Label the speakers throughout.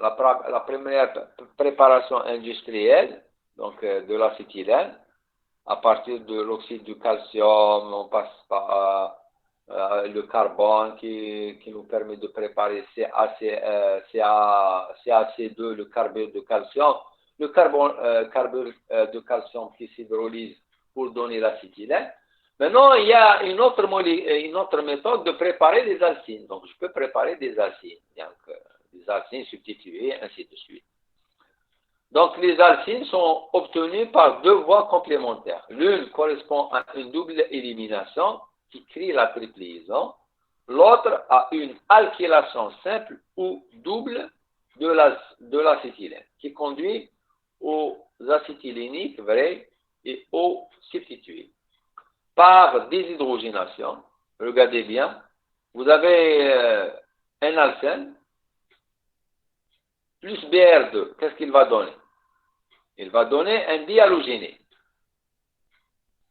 Speaker 1: la première préparation industrielle, donc de l'acétylène, à partir de l'oxyde du calcium, on passe par le carbone qui nous permet de préparer CaC2, le carbure de calcium. Le carbure de calcium qui s'hydrolyse pour donner l'acétylène. Maintenant, il y a une autre méthode de préparer des alcynes. Donc, je peux préparer des alcynes. Donc, des alcynes substituées, ainsi de suite. Donc, les alcynes sont obtenues par deux voies complémentaires. L'une correspond à une double élimination qui crée la triple liaison. L'autre à une alkylation simple ou double de l'acétylène qui conduit aux acétyléniques vrais et aux substitués. Par déshydrogénation, regardez bien, vous avez un alcène plus Br2. Qu'est-ce qu'il va donner? Il va donner un dihalogéné.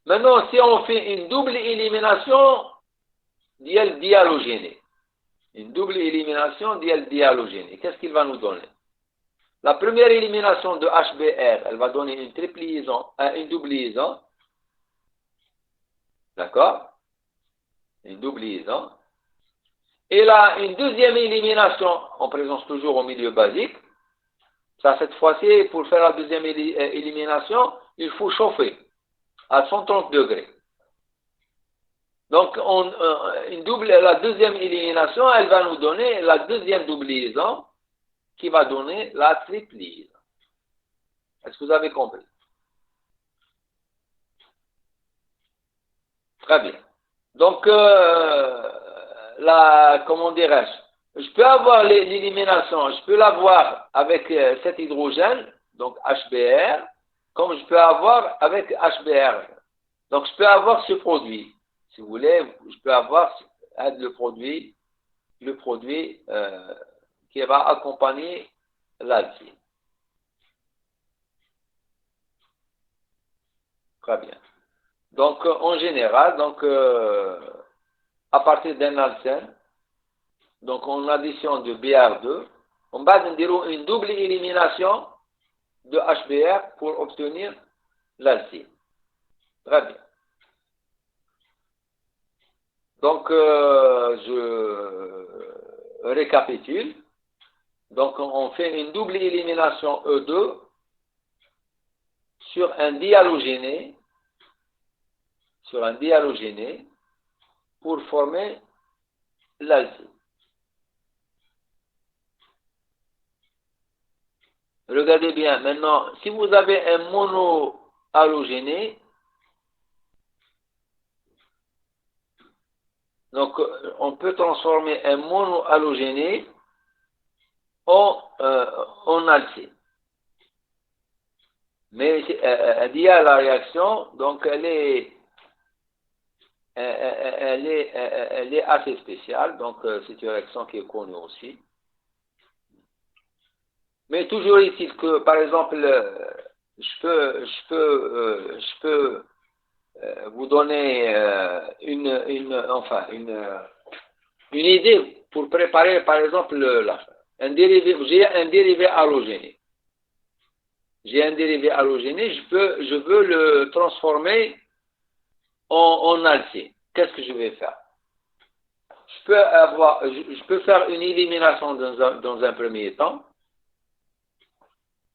Speaker 1: Maintenant, si on fait une double élimination dihalogéné, une double élimination dihalogéné, qu'est-ce qu'il va nous donner? La première élimination de HBr, elle va donner une triple liaison, une double liaison. D'accord? Une double liaison. Et là, une deuxième élimination en présence toujours au milieu basique. Ça, cette fois-ci, pour faire la deuxième élimination, il faut chauffer à 130 degrés. Donc, la deuxième élimination, elle va nous donner la deuxième double liaison qui va donner la triple liaison. Est-ce que vous avez compris? Très bien. Donc, comment dirais-je? Je peux avoir l'élimination, je peux l'avoir avec cet hydrogène, donc HBr, comme je peux avoir avec HBr. Donc, je peux avoir ce produit. Si vous voulez, je peux avoir le produit qui va accompagner l'alcyne. Très bien. Donc, en général, à partir d'un alcène, donc en addition de Br2, on va dire une double élimination de HBr pour obtenir l'alcyne. Très bien. Donc, je récapitule. Donc, on fait une double élimination E2 sur un dihalogéné pour former l'alcyne. Regardez bien, maintenant, si vous avez un monohalogéné, donc on peut transformer un monohalogéné en alcyne. Mais il y a la réaction, donc elle est assez spéciale, donc c'est une réaction qui est connue aussi. Mais toujours est-il que, par exemple, je peux vous donner une idée pour préparer, par exemple, j'ai un dérivé halogéné. Je veux le transformer en alcyne. Qu'est-ce que je vais faire? Je peux faire une élimination dans un premier temps.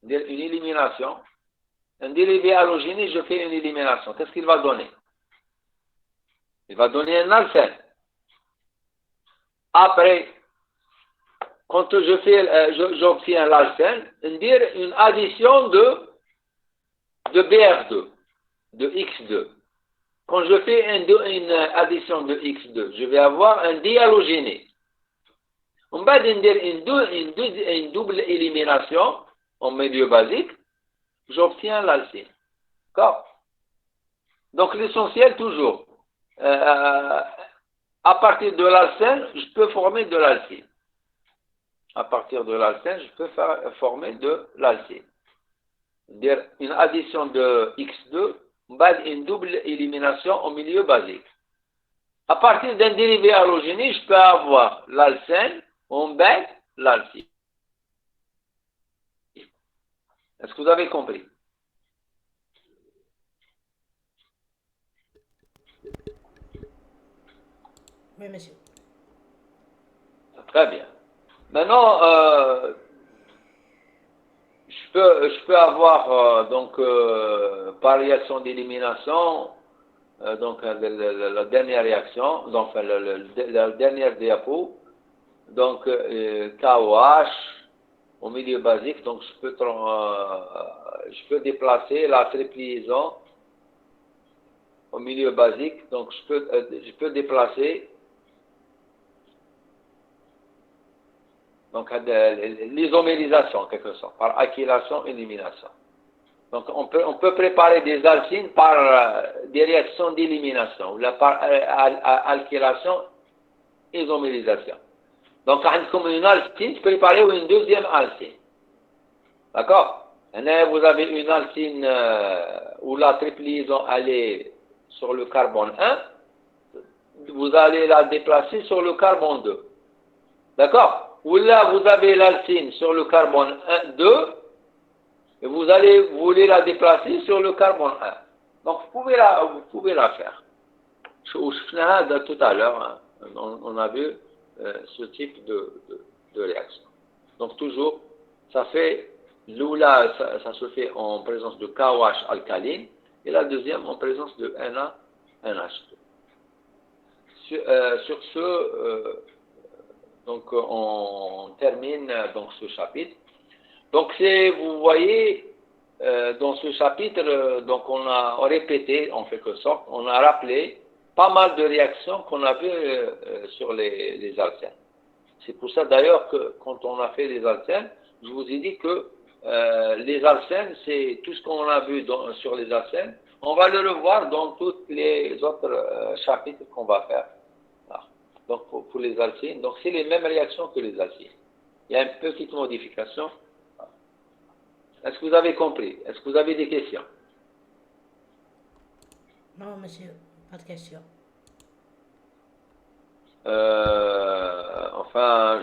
Speaker 1: Une élimination. Un dérivé halogéné, je fais une élimination. Qu'est-ce qu'il va donner? Il va donner un alcène. Après, quand j'obtiens l'alcène, une addition de Br2, de X2. Quand je fais une addition de X2, je vais avoir un dihalogéné. On va dire une double élimination en milieu basique, j'obtiens l'alcyne. D'accord? Donc l'essentiel toujours, à partir de l'alcène, je peux former de l'alcyne. À partir de l'alcène, je peux former de l'alcyne. Une addition de X2, une double élimination au milieu basique. À partir d'un dérivé halogéné, je peux avoir l'alcène, on bête l'alcyne. Est-ce que vous avez compris?
Speaker 2: Oui, monsieur.
Speaker 1: Très bien. Maintenant, je peux avoir par réaction d'élimination, la dernière réaction, donc la dernière diapo, donc KOH au milieu basique, donc je peux déplacer la triple au milieu basique, donc je peux déplacer donc l'isomérisation en quelque sorte, par acylation-élimination. Donc on peut préparer des alcynes par des réactions d'élimination, ou par alkylation, isomérisation. Donc comme une alcyne préparée ou une deuxième alcyne. D'accord? Vous avez une alcyne où la triple liaison allait sur le carbone 1, vous allez la déplacer sur le carbone 2. D'accord? Ou là, vous avez l'alcyne sur le carbone 1, 2, et vous voulez la déplacer sur le carbone 1. Donc, vous pouvez la faire. Tout à l'heure, hein, on a vu ce type de réaction. Donc, toujours, ça fait, là, ça se fait en présence de KOH alcaline, et la deuxième en présence de NaNH2. Sur ce, donc, on termine donc ce chapitre. Donc, vous voyez, dans ce chapitre, donc on a répété, en quelque sorte, on a rappelé pas mal de réactions qu'on a vues sur les alcènes. C'est pour ça d'ailleurs que quand on a fait les alcènes, je vous ai dit que les alcènes, c'est tout ce qu'on a vu sur les alcènes, on va le revoir dans tous les autres chapitres qu'on va faire. Voilà. Donc pour les alcynes, donc c'est les mêmes réactions que les alcynes. Il y a une petite modification. Est-ce que vous avez compris? Est-ce que vous avez des questions?
Speaker 2: Non, monsieur, pas de question.
Speaker 1: Enfin,